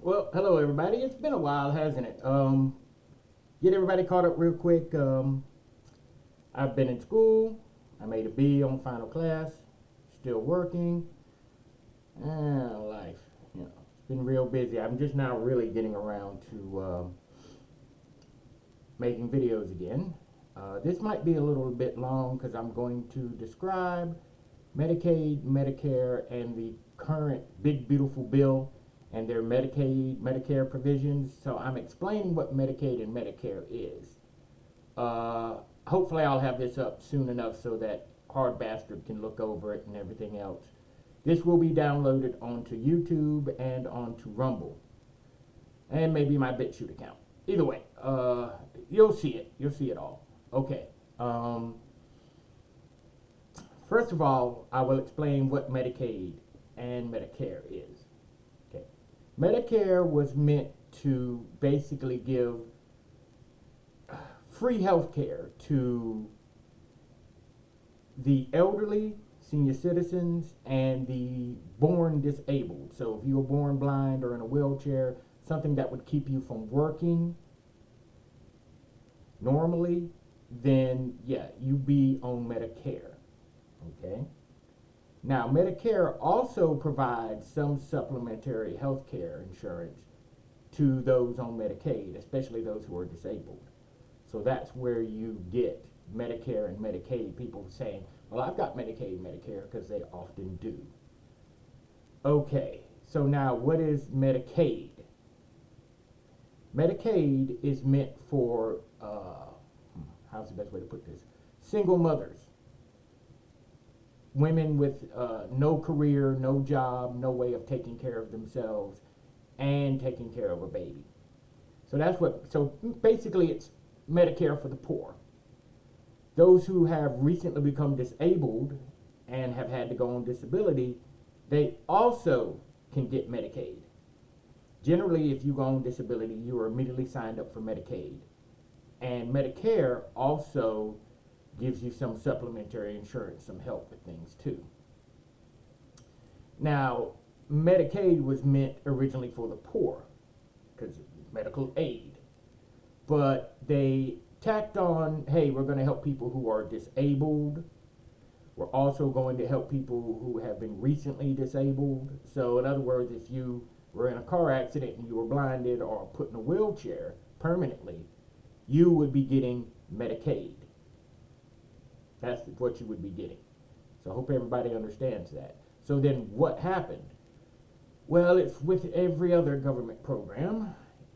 Well, hello everybody. It's been a while, hasn't it? Get everybody caught up real quick. I've been in school. I made a B on final class. Still working. Life, it's been real busy. I'm just now really getting around to making videos again. This might be a little bit long because I'm going to describe Medicaid, Medicare, and the current big beautiful bill and their Medicaid, Medicare provisions. So I'm explaining what Medicaid and Medicare is. Hopefully I'll have this up soon enough so that Hard Bastard can look over it and everything else. This will be downloaded onto YouTube and onto Rumble. And maybe my BitChute account. Either way, you'll see it. You'll see it all. Okay. First of all, I will explain what Medicaid and Medicare is. Okay. Medicare was meant to basically give free health care to the elderly, senior citizens, and the born disabled. So if you were born blind or in a wheelchair, something that would keep you from working normally, then yeah, you be on Medicare. Okay. Now, Medicare also provides some supplementary health care insurance to those on Medicaid, especially those who are disabled. So that's where you get Medicare and Medicaid. People saying, well, I've got Medicaid and Medicare, because they often do. Okay, so now what is Medicaid? Medicaid is meant for, how's the best way to put this? Single mothers. Women with no career, no job, no way of taking care of themselves and taking care of a baby. So basically it's Medicare for the poor. Those who have recently become disabled and have had to go on disability, they also can get Medicaid. Generally, if you go on disability, you are immediately signed up for Medicaid. And Medicare also gives you some supplementary insurance, some help with things too. Now, Medicaid was meant originally for the poor, because medical aid. But they tacked on, hey, we're going to help people who are disabled. We're also going to help people who have been recently disabled. So in other words, if you were in a car accident and you were blinded or put in a wheelchair permanently, you would be getting Medicaid. That's what you would be getting. So I hope everybody understands that. So then what happened? Well, it's with every other government program,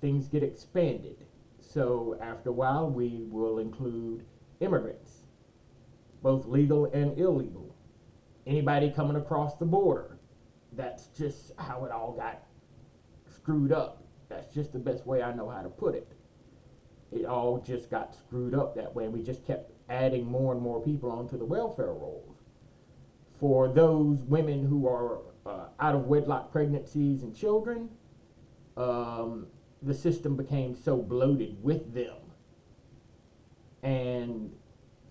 things get expanded. So after a while, we will include immigrants, both legal and illegal. Anybody coming across the border. That's just how it all got screwed up. That's just the best way I know how to put it. It all just got screwed up that way. We just kept adding more and more people onto the welfare rolls. For those women who are out of wedlock pregnancies and children, the system became so bloated with them. And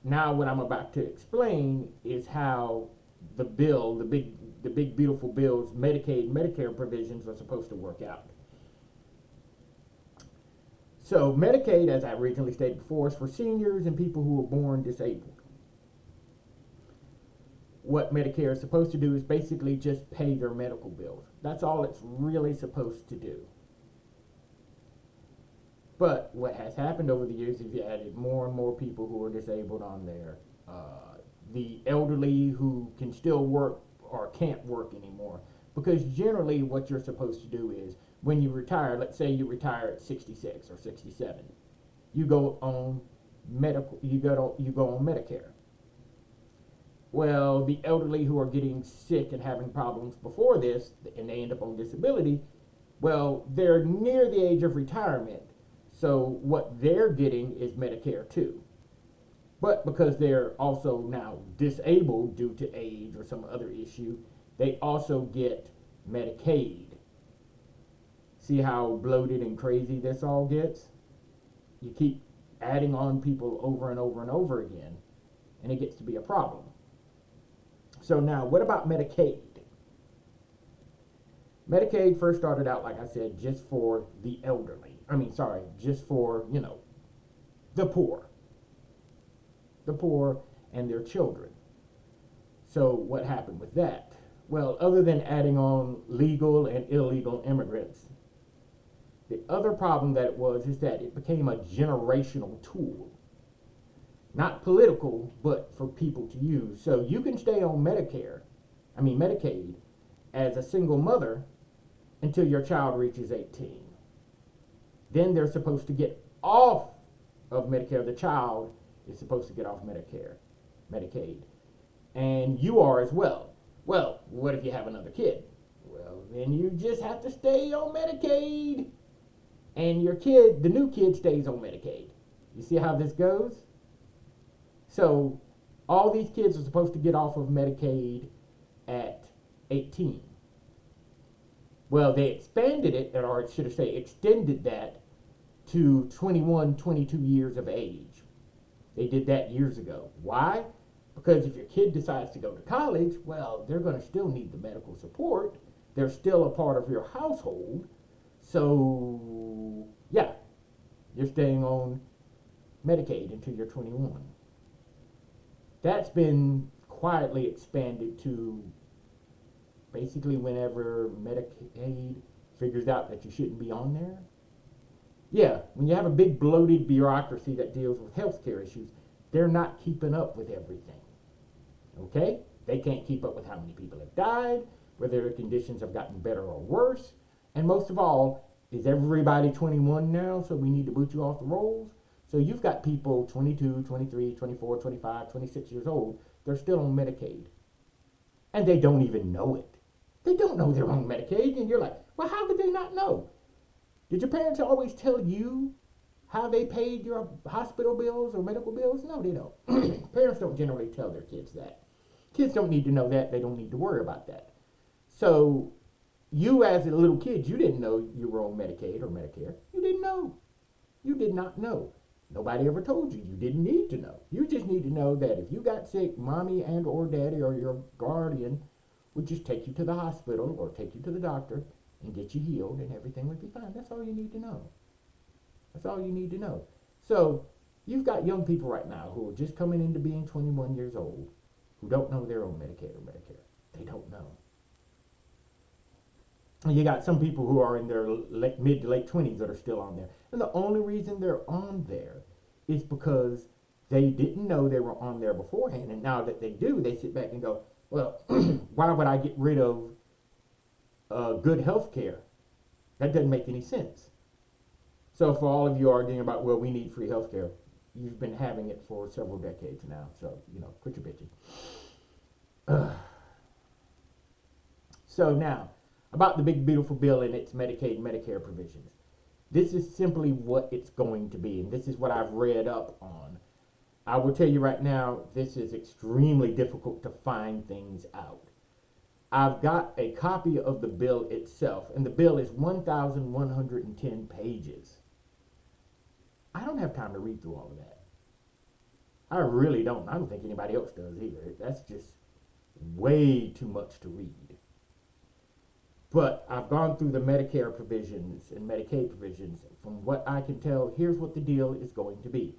now what I'm about to explain is how the bill, the big beautiful bill's Medicaid and Medicare provisions are supposed to work out. So Medicaid, as I originally stated before, is for seniors and people who are born disabled. What Medicare is supposed to do is basically just pay their medical bills. That's all it's really supposed to do. But what has happened over the years is you added more and more people who are disabled on there. The elderly who can still work or can't work anymore. Because generally what you're supposed to do is when you retire, let's say you retire at 66 or 67, you go on Medicare. Well, the elderly who are getting sick and having problems before this, and they end up on disability, well, they're near the age of retirement. So what they're getting is Medicare too. But because they're also now disabled due to age or some other issue, they also get Medicaid. See how bloated and crazy this all gets? You keep adding on people over and over and over again, and it gets to be a problem. So now, what about Medicaid? Medicaid first started out, like I said, just for the elderly. Just for, the poor. The poor and their children. So what happened with that? Well, other than adding on legal and illegal immigrants, the other problem that it was is that it became a generational tool. Not political, but for people to use. So you can stay on Medicaid, as a single mother until your child reaches 18. Then they're supposed to get off of Medicare. The child is supposed to get off Medicaid. And you are as well. Well, what if you have another kid? Well, then you just have to stay on Medicaid. And the new kid stays on Medicaid. You see how this goes? So, all these kids are supposed to get off of Medicaid at 18. Well, they expanded it, or should I say extended that to 21, 22 years of age. They did that years ago. Why? Because if your kid decides to go to college, well, they're going to still need the medical support. They're still a part of your household. So, yeah, you're staying on Medicaid until you're 21. That's been quietly expanded to basically whenever Medicaid figures out that you shouldn't be on there. Yeah, when you have a big bloated bureaucracy that deals with healthcare issues, they're not keeping up with everything. Okay? They can't keep up with how many people have died, whether their conditions have gotten better or worse, and most of all, is everybody 21 now, so we need to boot you off the rolls? So you've got people 22, 23, 24, 25, 26 years old, they're still on Medicaid. And they don't even know it. They don't know they're on Medicaid, and you're like, well, how could they not know? Did your parents always tell you how they paid your hospital bills or medical bills? No, they don't. Parents don't generally tell their kids that. Kids don't need to know that. They don't need to worry about that. So you as a little kid, you didn't know you were on Medicaid or Medicare. You didn't know. You did not know. Nobody ever told you. You didn't need to know. You just need to know that if you got sick, mommy and or daddy or your guardian would just take you to the hospital or take you to the doctor and get you healed and everything would be fine. That's all you need to know. That's all you need to know. So you've got young people right now who are just coming into being 21 years old who don't know they're on Medicaid or Medicare. They don't know. And you got some people who are in their mid to late 20s that are still on there. And the only reason they're on there is because they didn't know they were on there beforehand. And now that they do, they sit back and go, well, why would I get rid of good health care? That doesn't make any sense. So for all of you arguing about, well, we need free health care, you've been having it for several decades now. So, quit your bitching. So now, about the big beautiful bill and its Medicaid and Medicare provisions. This is simply what it's going to be, and this is what I've read up on. I will tell you right now, this is extremely difficult to find things out. I've got a copy of the bill itself, and the bill is 1,110 pages. I don't have time to read through all of that. I really don't. I don't think anybody else does either. That's just way too much to read. But I've gone through the Medicare provisions and Medicaid provisions. From what I can tell, here's what the deal is going to be.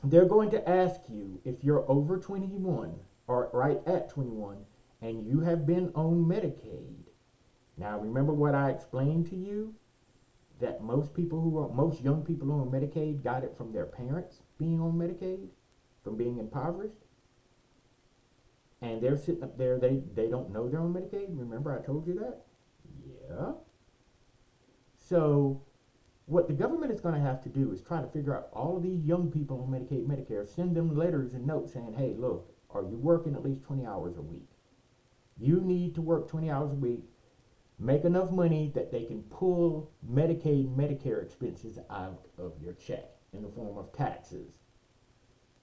They're going to ask you if you're over 21 or right at 21 and you have been on Medicaid. Now, remember what I explained to you? That most young people who are on Medicaid got it from their parents being on Medicaid, from being impoverished. And they're sitting up there, they don't know they're on Medicaid. Remember I told you that? Yeah. So what the government is going to have to do is try to figure out all of these young people on Medicaid, Medicare, send them letters and notes saying, hey, look, are you working at least 20 hours a week? You need to work 20 hours a week, make enough money that they can pull Medicaid, Medicare expenses out of your check in the form of taxes.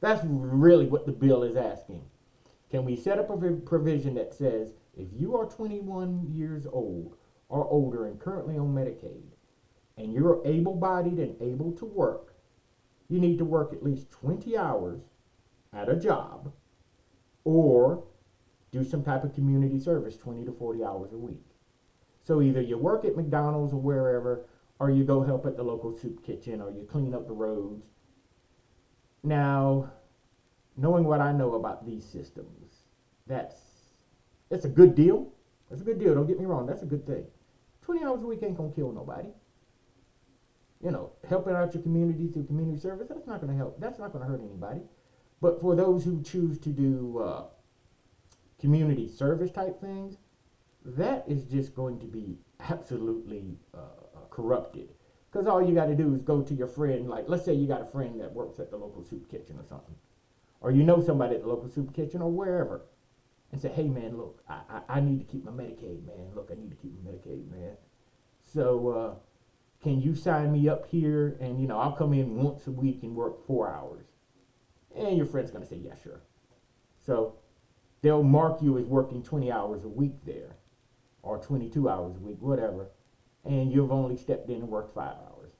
That's really what the bill is asking. Can we set up a provision that says if you are 21 years old or older and currently on Medicaid and you're able-bodied and able to work, you need to work at least 20 hours at a job or do some type of community service 20 to 40 hours a week. So either you work at McDonald's or wherever, or you go help at the local soup kitchen, or you clean up the roads. Now, knowing what I know about these systems, it's a good deal. It's a good deal, don't get me wrong, that's a good thing. 20 hours a week ain't gonna kill nobody. You know, helping out your community through community service, that's not gonna help, that's not gonna hurt anybody. But for those who choose to do community service type things, that is just going to be absolutely corrupted. Because all you got to do is go to your friend, like let's say you got a friend that works at the local soup kitchen or something, or you know somebody at the local soup kitchen or wherever, and say, hey man, look, I need to keep my Medicaid, man. Look, I need to keep my Medicaid, man. So can you sign me up here, and you know I'll come in once a week and work 4 hours. And your friend's going to say, yeah, sure. So they'll mark you as working 20 hours a week there, or 22 hours a week, whatever, and you've only stepped in and worked 5 hours.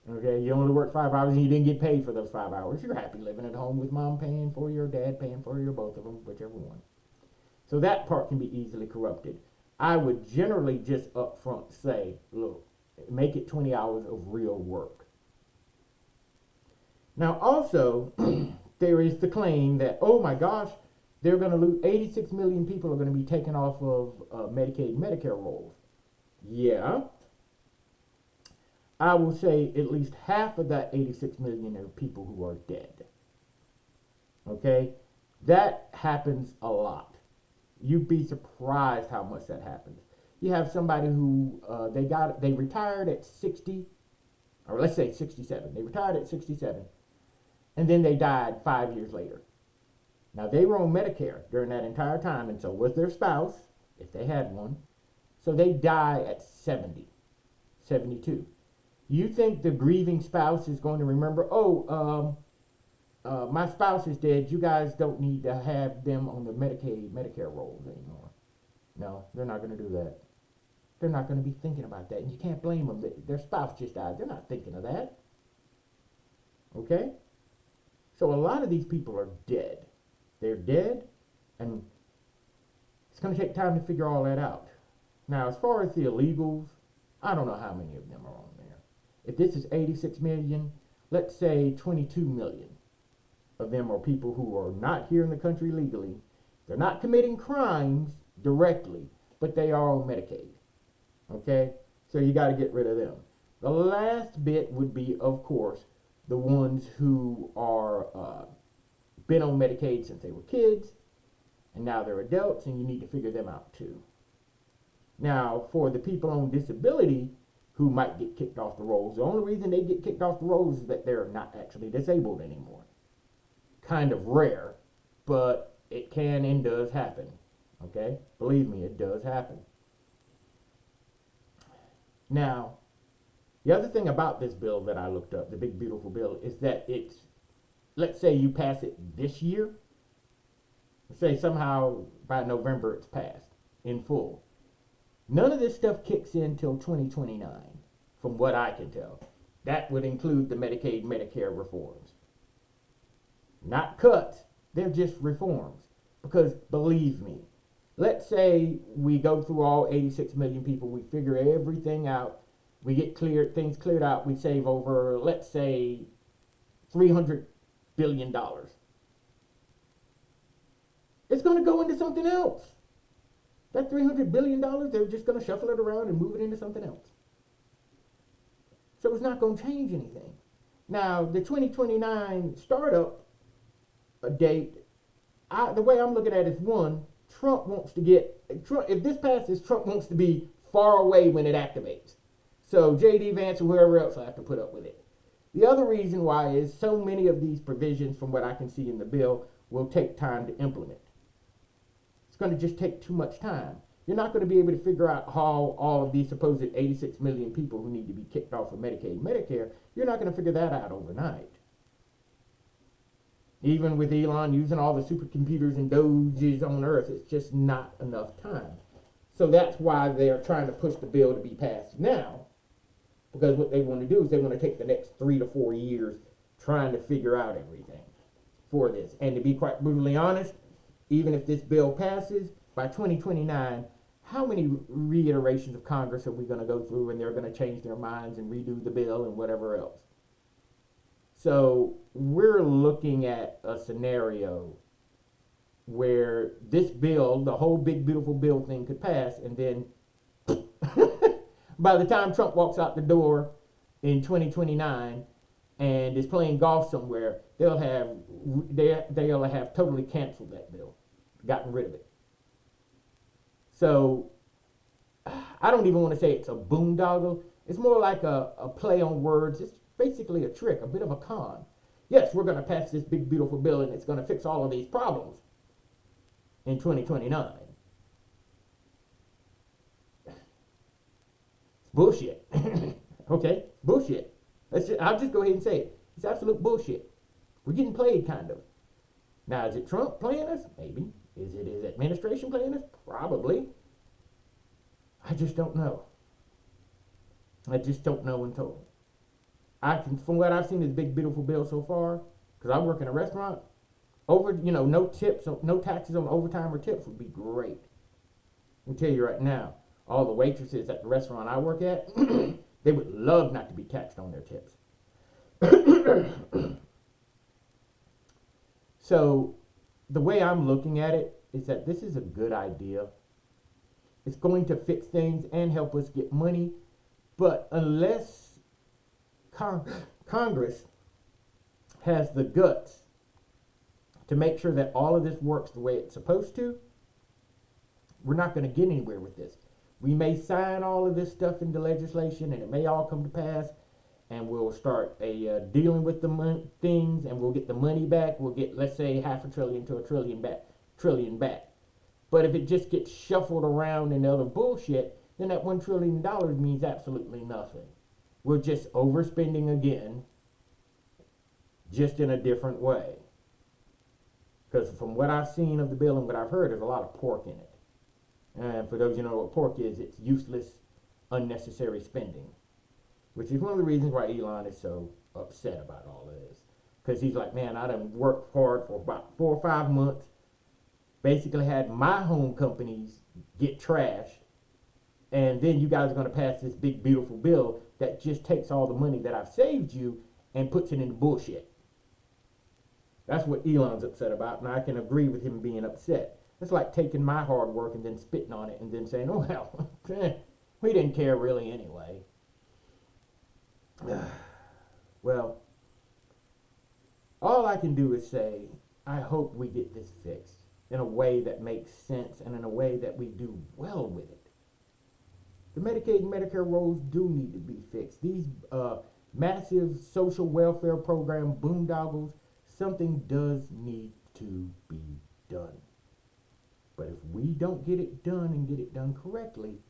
Okay, you only worked 5 hours and you didn't get paid for those 5 hours. You're happy living at home with mom paying for you or dad paying for you, or both of them, whichever one. So that part can be easily corrupted. I would generally just up front say, look, make it 20 hours of real work. Now also, there is the claim that, oh my gosh, they're going to lose, 86 million people are going to be taken off of Medicaid and Medicare rolls. Yeah. I will say at least half of that 86 million are people who are dead. Okay? That happens a lot. You'd be surprised how much that happens. You have somebody who, they retired at 60, or let's say 67. They retired at 67, and then they died 5 years later. Now, they were on Medicare during that entire time, and so was their spouse, if they had one. So they die at 70, 72. You think the grieving spouse is going to remember, my spouse is dead, you guys don't need to have them on the Medicaid, Medicare rolls anymore. No, they're not going to do that. They're not going to be thinking about that, and you can't blame them. Their spouse just died. They're not thinking of that. Okay? So a lot of these people are dead. They're dead, and it's going to take time to figure all that out. Now, as far as the illegals, I don't know how many of them are on there. If this is 86 million, let's say 22 million of them are people who are not here in the country legally. They're not committing crimes directly, but they are on Medicaid. Okay? So you got to get rid of them. The last bit would be, of course, the ones who are been on Medicaid since they were kids, and now they're adults, and you need to figure them out too. Now, for the people on disability who might get kicked off the rolls, the only reason they get kicked off the rolls is that they're not actually disabled anymore. Kind of rare, but it can and does happen. Okay? Believe me, it does happen. Now, the other thing about this bill that I looked up, the big beautiful bill, is that it's, let's say you pass it this year. Let's say somehow by November it's passed in full. None of this stuff kicks in till 2029, from what I can tell. That would include the Medicaid, Medicare reforms. Not cuts, they're just reforms. Because believe me, let's say we go through all 86 million people, we figure everything out, we get things cleared out, we save over, let's say, $300 billion. It's going to go into something else. That $300 billion, they're just going to shuffle it around and move it into something else. So it's not going to change anything. Now, the 2029 startup date, the way I'm looking at it is, one, if this passes, Trump wants to be far away when it activates. So J.D. Vance or whoever else will have to put up with it. The other reason why is so many of these provisions, from what I can see in the bill, will take time to implement. It's going to just take too much time. You're not going to be able to figure out how all of these supposed 86 million people who need to be kicked off of Medicaid and Medicare, you're not going to figure that out overnight. Even with Elon using all the supercomputers and doges on Earth, it's just not enough time. So that's why they're trying to push the bill to be passed now. Because what they want to do is they want to take the next 3 to 4 years trying to figure out everything for this. And to be quite brutally honest, even if this bill passes, by 2029, how many reiterations of Congress are we going to go through, and they're going to change their minds and redo the bill and whatever else? So we're looking at a scenario where this bill, the whole big beautiful bill thing, could pass, and then by the time Trump walks out the door in 2029 and is playing golf somewhere, they'll have totally canceled that bill, gotten rid of it. So I don't even want to say it's a boondoggle. It's more like a play on words. It's basically a trick, a bit of a con. Yes, we're going to pass this big beautiful bill and it's going to fix all of these problems in 2029. It's bullshit. Okay, bullshit. I'll just go ahead and say it. It's absolute bullshit. We're getting played, kind of. Now, is it Trump playing us? Maybe. Is it his administration playing us? Probably. I just don't know. I just don't know in total. From what I've seen, this big beautiful bill so far, because I work in a restaurant, no tips, no taxes on overtime or tips would be great. I can tell you right now, all the waitresses at the restaurant I work at, they would love not to be taxed on their tips. So the way I'm looking at it is that this is a good idea. It's going to fix things and help us get money, but unless Congress has the guts to make sure that all of this works the way it's supposed to, we're not going to get anywhere with this. We may sign all of this stuff into legislation, and it may all come to pass, and we'll start dealing with the things, and we'll get the money back. We'll get, let's say, $500 billion to $1 trillion back. But if it just gets shuffled around in other bullshit, then that $1 trillion means absolutely nothing. We're just overspending again, just in a different way. Because from what I've seen of the bill and what I've heard, there's a lot of pork in it. And for those who know what pork is, it's useless, unnecessary spending. Which is one of the reasons why Elon is so upset about all of this. Because he's like, man, I done worked hard for about 4 or 5 months. Basically had my home companies get trashed. And then you guys are going to pass this big, beautiful bill that just takes all the money that I've saved you and puts it into bullshit. That's what Elon's upset about, and I can agree with him being upset. It's like taking my hard work and then spitting on it and then saying, oh, well, we didn't care really anyway. Well, all I can do is say, I hope we get this fixed in a way that makes sense and in a way that we do well with it. The Medicaid and Medicare rolls do need to be fixed. These massive social welfare program boondoggles, something does need to be done. But if we don't get it done and get it done correctly,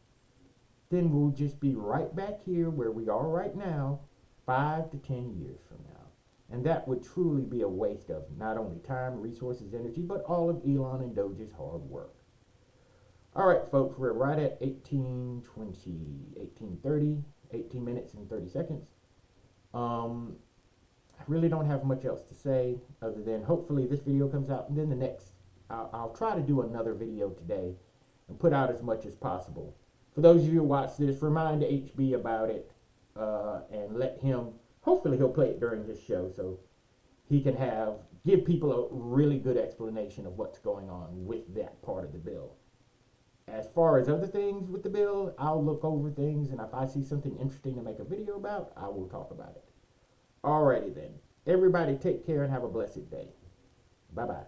then we'll just be right back here where we are right now, 5 to 10 years from now. And that would truly be a waste of not only time, resources, energy, but all of Elon and Doge's hard work. All right, folks, we're right at 18:30, 18 minutes and 30 seconds. I really don't have much else to say other than hopefully this video comes out, and then the next, I'll try to do another video today and put out as much as possible. For those of you who watch this, remind HB about it and let him, hopefully he'll play it during this show so he can give people a really good explanation of what's going on with that part of the bill. As far as other things with the bill, I'll look over things, and if I see something interesting to make a video about, I will talk about it. Alrighty then. Everybody take care and have a blessed day. Bye-bye.